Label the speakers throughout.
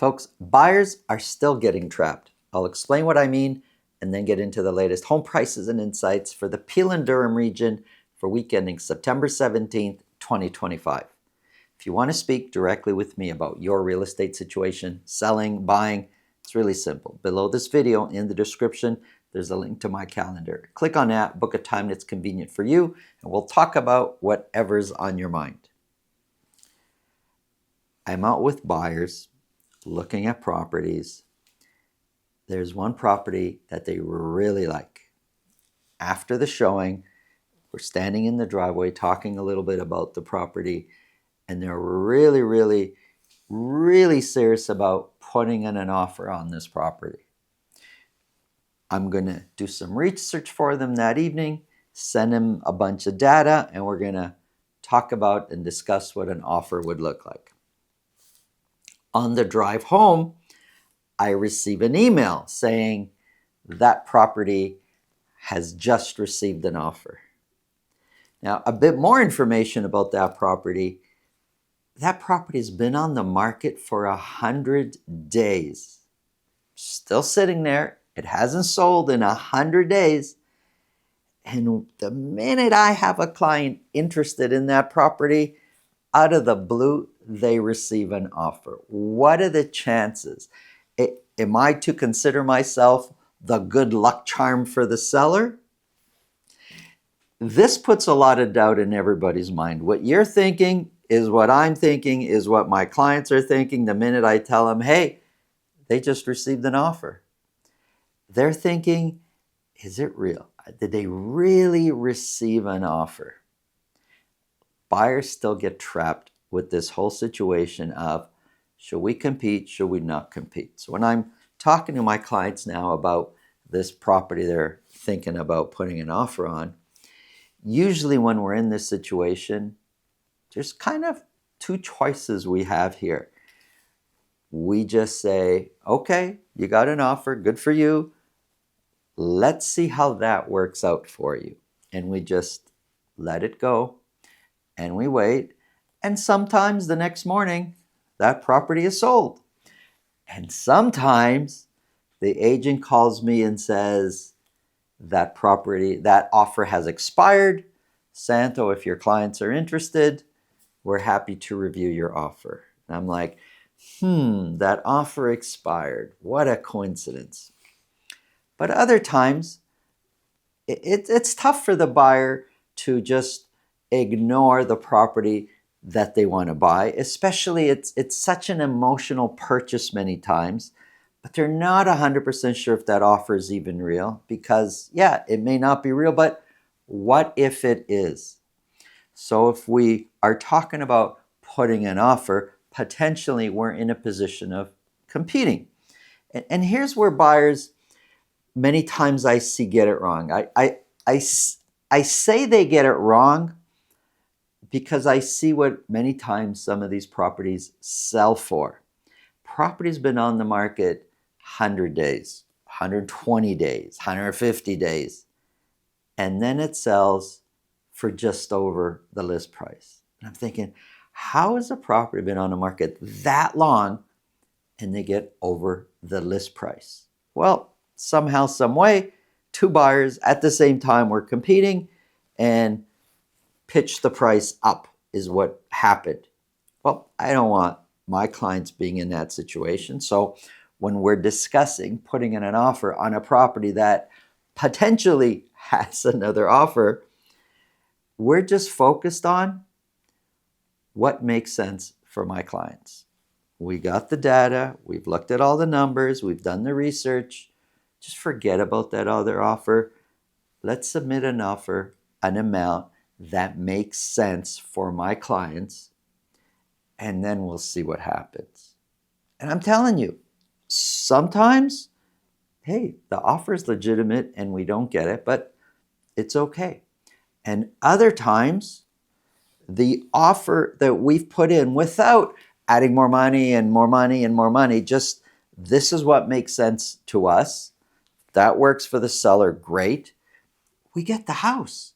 Speaker 1: Folks, buyers are still getting trapped. I'll explain what I mean and then get into the latest home prices and insights for the Peel and Durham region for week ending September 17th, 2025. If you want to speak directly with me about your real estate situation, selling, buying, it's really simple. Below this video in the description, there's a link to my calendar. Click on that, book a time that's convenient for you, and we'll talk about whatever's on your mind. I'm out with buyers looking at properties. There's one property that they really like. After the showing, we're standing in the driveway talking a little bit about the property, and they're really serious about putting in an offer on this property. I'm going to do some research for them that evening, send them a bunch of data, and we're going to talk about and discuss what an offer would look like. On the drive home, I receive an email saying that property has just received an offer. Now, a bit more information about that property. That property's been on the market for 100 days. Still sitting there. It hasn't sold in 100 days. And the minute I have a client interested in that property, out of the blue, they receive an offer. What are the chances? Am I to consider myself the good luck charm for the seller? This puts a lot of doubt in everybody's mind. What you're thinking is what I'm thinking, is what my clients are thinking the minute I tell them, hey, they just received an offer. They're thinking, is it real? Did they really receive an offer? Buyers still get trapped with this whole situation of, should we compete, should we not compete? So when I'm talking to my clients now about this property they're thinking about putting an offer on, usually when we're in this situation, there's kind of two choices we have here. We just say, okay, you got an offer, good for you. Let's see how that works out for you. And we just let it go and we wait. And sometimes the next morning, that property is sold. And sometimes the agent calls me and says, that offer has expired. Santo, if your clients are interested, we're happy to review your offer. And I'm like, that offer expired. What a coincidence. But other times, it's tough for the buyer to just ignore the property that they want to buy, especially it's such an emotional purchase many times, but they're not 100% sure if that offer is even real because, yeah, it may not be real, but what if it is? So if we are talking about putting an offer, potentially we're in a position of competing. And here's where buyers, many times I see, get it wrong. I say they get it wrong because I see what many times some of these properties sell for. Property's been on the market 100 days, 120 days, 150 days, and then it sells for just over the list price. And I'm thinking, how has a property been on the market that long and they get over the list price? Well, somehow, some way, two buyers at the same time were competing and pitch the price up is what happened. Well, I don't want my clients being in that situation. So when we're discussing putting in an offer on a property that potentially has another offer, we're just focused on what makes sense for my clients. We got the data, we've looked at all the numbers, we've done the research. Just forget about that other offer. Let's submit an offer, an amount that makes sense for my clients, and then we'll see what happens. And I'm telling you, sometimes, hey, the offer is legitimate and we don't get it, but it's okay. And other times, the offer that we've put in without adding more money and more money and more money, just this is what makes sense to us. That works for the seller, great. We get the house.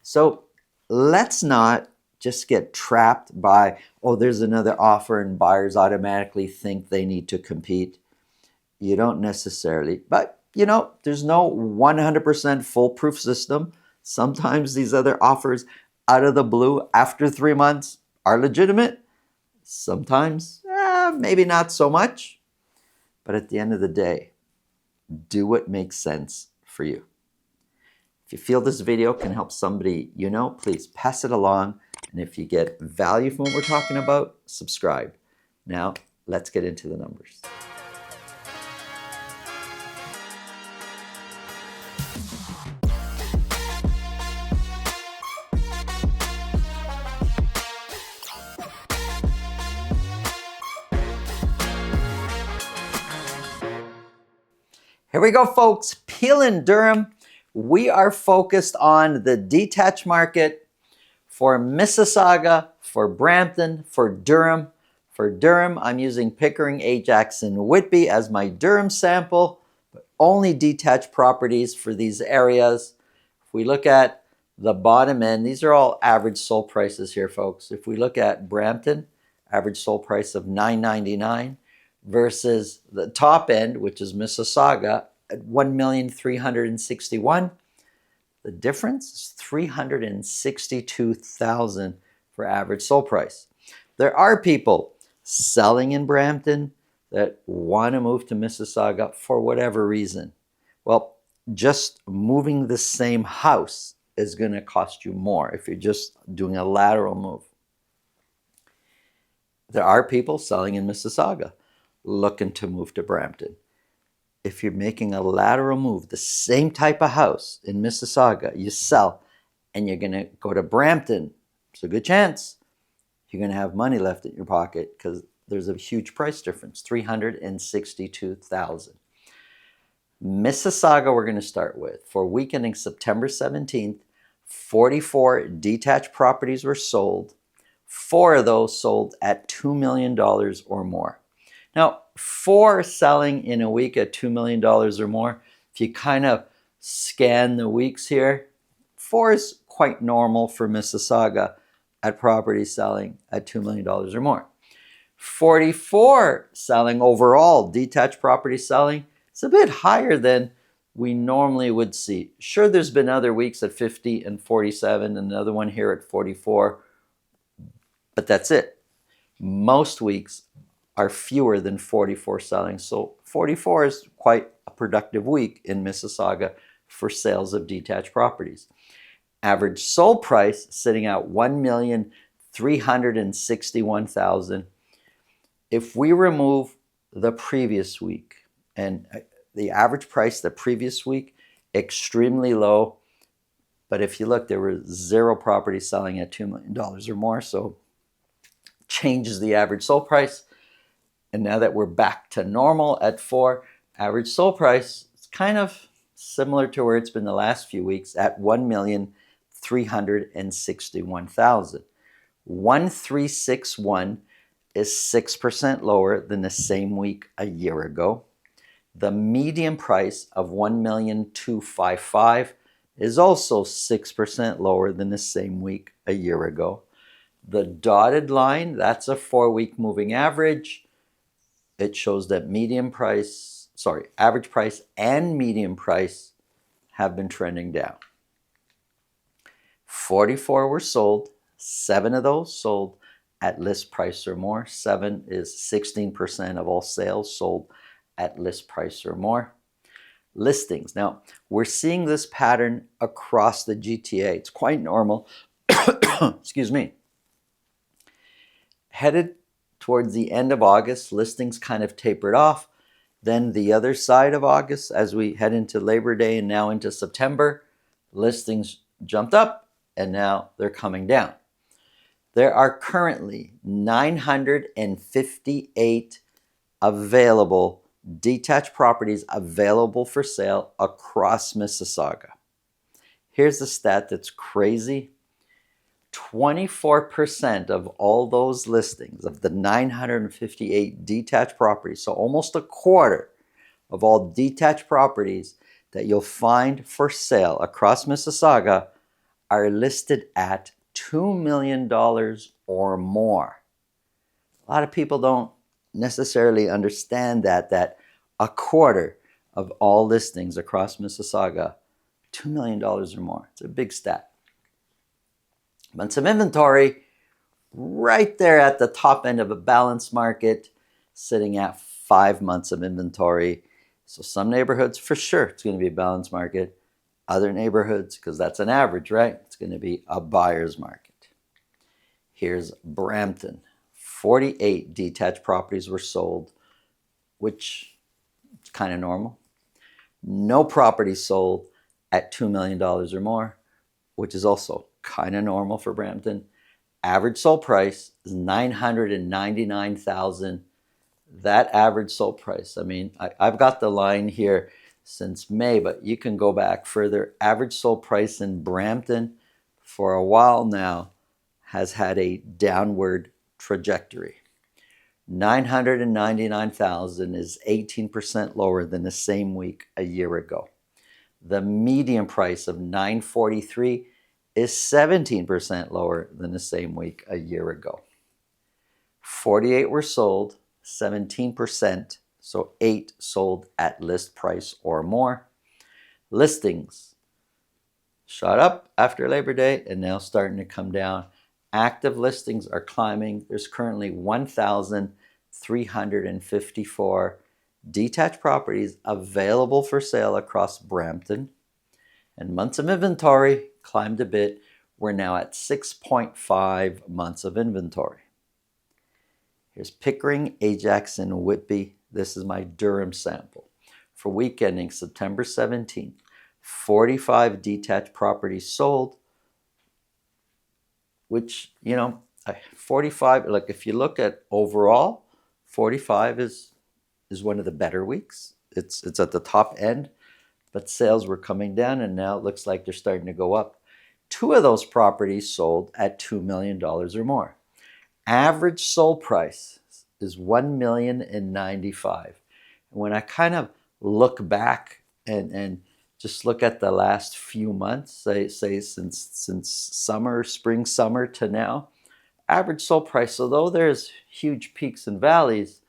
Speaker 1: So let's not just get trapped by, oh, there's another offer and buyers automatically think they need to compete. You don't necessarily, but there's no 100% foolproof system. Sometimes these other offers out of the blue after 3 months are legitimate. Sometimes, maybe not so much. But at the end of the day, do what makes sense for you. If you feel this video can help somebody please pass it along. And if you get value from what we're talking about, subscribe. Now, let's get into the numbers. Here we go, folks. Peel in Durham. We are focused on the detached market for Mississauga, for Brampton, for Durham. For Durham, I'm using Pickering, Ajax, and Whitby as my Durham sample, but only detached properties for these areas. If we look at the bottom end, these are all average sold prices here, folks. If we look at Brampton, average sold price of $999 versus the top end, which is Mississauga, at $1,361,000. The difference is $362,000 for average sold price. There are people selling in Brampton that want to move to Mississauga for whatever reason. Well, just moving the same house is going to cost you more if you're just doing a lateral move. There are people selling in Mississauga looking to move to Brampton. If you're making a lateral move, the same type of house in Mississauga, you sell and you're going to go to Brampton, it's a good chance you're going to have money left in your pocket because there's a huge price difference, $362,000. Mississauga we're going to start with. For week ending September 17th, 44 detached properties were sold. 4 of those sold at $2 million or more. Now, 4 selling in a week at $2 million or more, if you kind of scan the weeks here, 4 is quite normal for Mississauga at properties selling at $2 million or more. 44 selling overall, detached property selling, it's a bit higher than we normally would see. Sure, there's been other weeks at 50 and 47, and another one here at 44, but that's it. Most weeks are fewer than 44 selling. So 44 is quite a productive week in Mississauga for sales of detached properties. Average sold price sitting at $1,361,000. If we remove the previous week, and the average price the previous week, extremely low. But if you look, there were 0 properties selling at $2 million or more. So changes the average sold price. And now that we're back to normal at 4, average sold price is kind of similar to where it's been the last few weeks at $1,361,000. 1,361 is 6% lower than the same week a year ago. The median price of $1,255,000 is also 6% lower than the same week a year ago. The dotted line, that's a 4-week moving average. It shows that average price and median price have been trending down. 44 were sold. 7 of those sold at list price or more. 7 is 16% of all sales sold at list price or more. Listings. Now, we're seeing this pattern across the GTA. It's quite normal. Excuse me. Headed towards the end of August, listings kind of tapered off. Then the other side of August, as we head into Labor Day and now into September, listings jumped up and now they're coming down. There are currently 958 available detached properties available for sale across Mississauga. Here's a stat that's crazy. 24% of all those listings, of the 958 detached properties, so almost a quarter of all detached properties that you'll find for sale across Mississauga, are listed at $2 million or more. A lot of people don't necessarily understand that a quarter of all listings across Mississauga, $2 million or more. It's a big stat. Months of inventory, right there at the top end of a balanced market, sitting at 5 months of inventory. So some neighborhoods, for sure, it's going to be a balanced market. Other neighborhoods, because that's an average, right? It's going to be a buyer's market. Here's Brampton. 48 detached properties were sold, which is kind of normal. No property sold at $2 million or more, which is also kind of normal for Brampton. Average sold price is $999,000. That average sold price, I mean, I've got the line here since May, but you can go back further. Average sold price in Brampton for a while now has had a downward trajectory. $999,000 is 18% lower than the same week a year ago. The median price of $943,000 is 17% lower than the same week a year ago. 48 were sold, 17%, so 8 sold at list price or more. Listings shot up after Labor Day and now starting to come down. Active listings are climbing. There's currently 1,354 detached properties available for sale across Brampton. And months of inventory climbed a bit. We're now at 6.5 months of inventory. Here's Pickering, Ajax, and Whitby. This is my Durham sample. For week ending September 17th, 45 detached properties sold, which, 45, look, if you look at overall, 45 is one of the better weeks. It's at the top end, but sales were coming down and now it looks like they're starting to go up. 2 of those properties sold at $2 million or more. Average sold price is $1,095,000. And when I kind of look back and just look at the last few months, say since summer, spring, summer to now, average sold price, although there's huge peaks and valleys,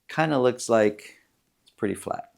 Speaker 1: kind of looks like it's pretty flat.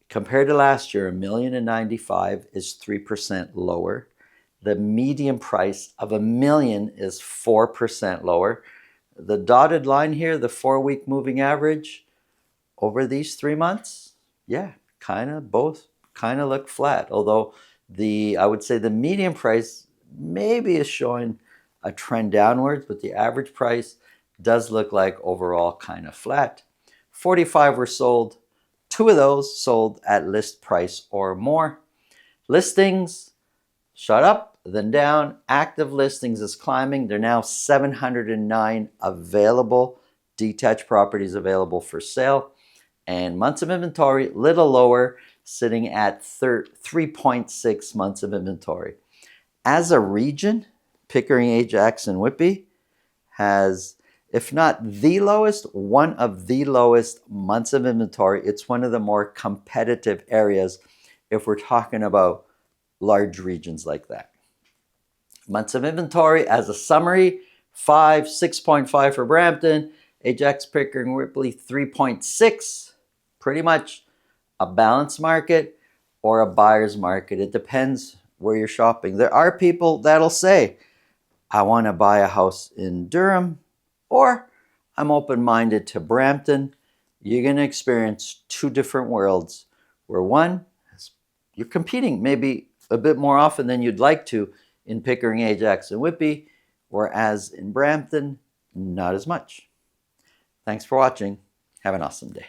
Speaker 1: Compared to last year, $1,095,000 is 3% lower. The median price of $1 million is 4% lower. The dotted line here, the 4-week moving average over these 3 months, yeah, both look flat. Although I would say the median price maybe is showing a trend downwards, but the average price does look like overall kind of flat. 45 were sold. 2 of those sold at list price or more. Listings shot up, then down. Active listings is climbing. There are now 709 available detached properties available for sale. And months of inventory, little lower, sitting at 3.6 months of inventory. As a region, Pickering, Ajax, and Whitby has, if not the lowest, one of the lowest months of inventory. It's one of the more competitive areas if we're talking about large regions like that. Months of inventory, as a summary, 6.5 for Brampton, Ajax, Pickering, Whitby, 3.6. Pretty much a balanced market or a buyer's market. It depends where you're shopping. There are people that'll say, I want to buy a house in Durham, or I'm open-minded to Brampton. You're going to experience 2 different worlds where one, you're competing maybe a bit more often than you'd like to in Pickering, Ajax, and Whitby, whereas in Brampton, not as much. Thanks for watching. Have an awesome day.